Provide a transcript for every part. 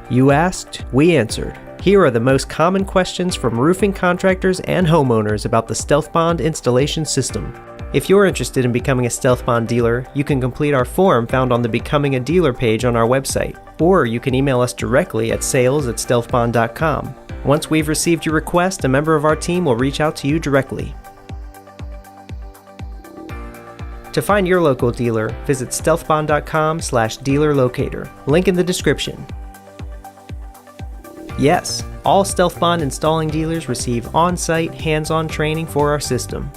You asked, we answered. Here are the most common questions from roofing contractors and homeowners about the StealthBond Installation System. If you're interested in becoming a StealthBond dealer, you can complete our form found on the Becoming a Dealer page on our website, or you can email us directly at sales@stealthbond.com. Once we've received your request, a member of our team will reach out to you directly. To find your local dealer, visit stealthbond.com/dealer-locator, link in the description. Yes, all StealthBond installing dealers receive on-site, hands-on training for our system.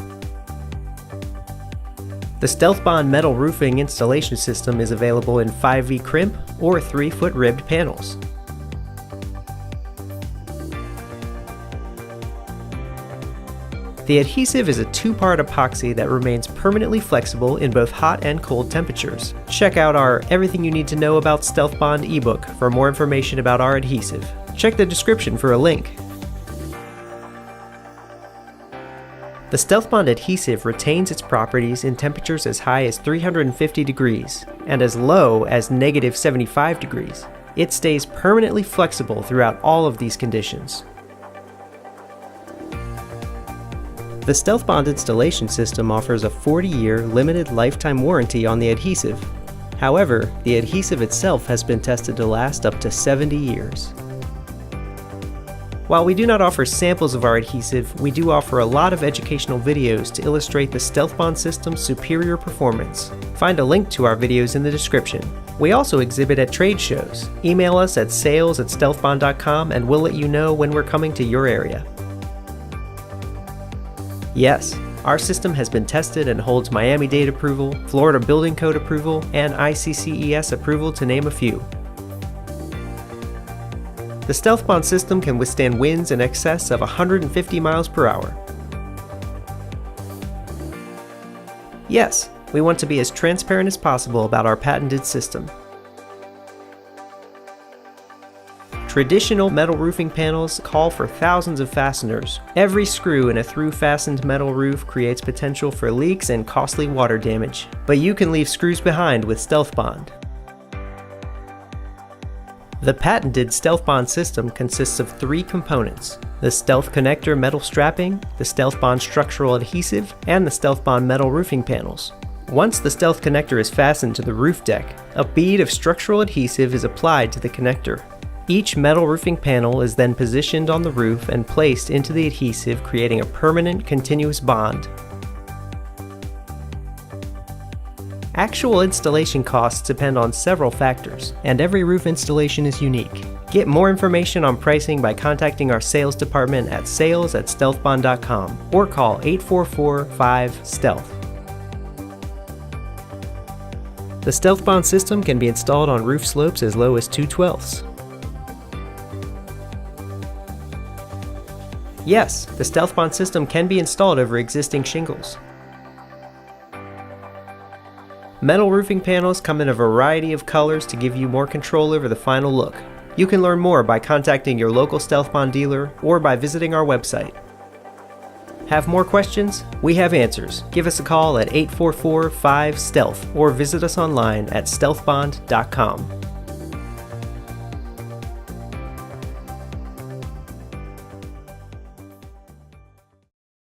The StealthBond metal roofing installation system is available in 5V crimp or 3-foot ribbed panels. The adhesive is a 2-part epoxy that remains permanently flexible in both hot and cold temperatures. Check out our Everything You Need to Know About StealthBond ebook for more information about our adhesive. Check the description for a link. The StealthBond adhesive retains its properties in temperatures as high as 350 degrees and as low as -75 degrees. It stays permanently flexible throughout all of these conditions. The StealthBond Installation System offers a 40-year limited lifetime warranty on the adhesive. However, the adhesive itself has been tested to last up to 70 years. While we do not offer samples of our adhesive, we do offer a lot of educational videos to illustrate the StealthBond system's superior performance. Find a link to our videos in the description. We also exhibit at trade shows. Email us at sales@stealthbond.com and we'll let you know when we're coming to your area. Yes, our system has been tested and holds Miami-Dade approval, Florida Building Code approval, and ICCES approval to name a few. The StealthBond system can withstand winds in excess of 150 miles per hour. Yes, we want to be as transparent as possible about our patented system. Traditional metal roofing panels call for thousands of fasteners. Every screw in a through-fastened metal roof creates potential for leaks and costly water damage. But you can leave screws behind with StealthBond. The patented StealthBond system consists of 3 components: the Stealth Connector metal strapping, the StealthBond structural adhesive, and the StealthBond metal roofing panels. Once the Stealth Connector is fastened to the roof deck, a bead of structural adhesive is applied to the connector. Each metal roofing panel is then positioned on the roof and placed into the adhesive, creating a permanent, continuous bond. Actual installation costs depend on several factors, and every roof installation is unique. Get more information on pricing by contacting our sales department at sales@stealthbond.com or call 844-5-STEALTH. The StealthBond system can be installed on roof slopes as low as 2/12. Yes, the StealthBond system can be installed over existing shingles. Metal roofing panels come in a variety of colors to give you more control over the final look. You can learn more by contacting your local StealthBond dealer or by visiting our website. Have more questions? We have answers. Give us a call at 844-5-STEALTH or visit us online at stealthbond.com.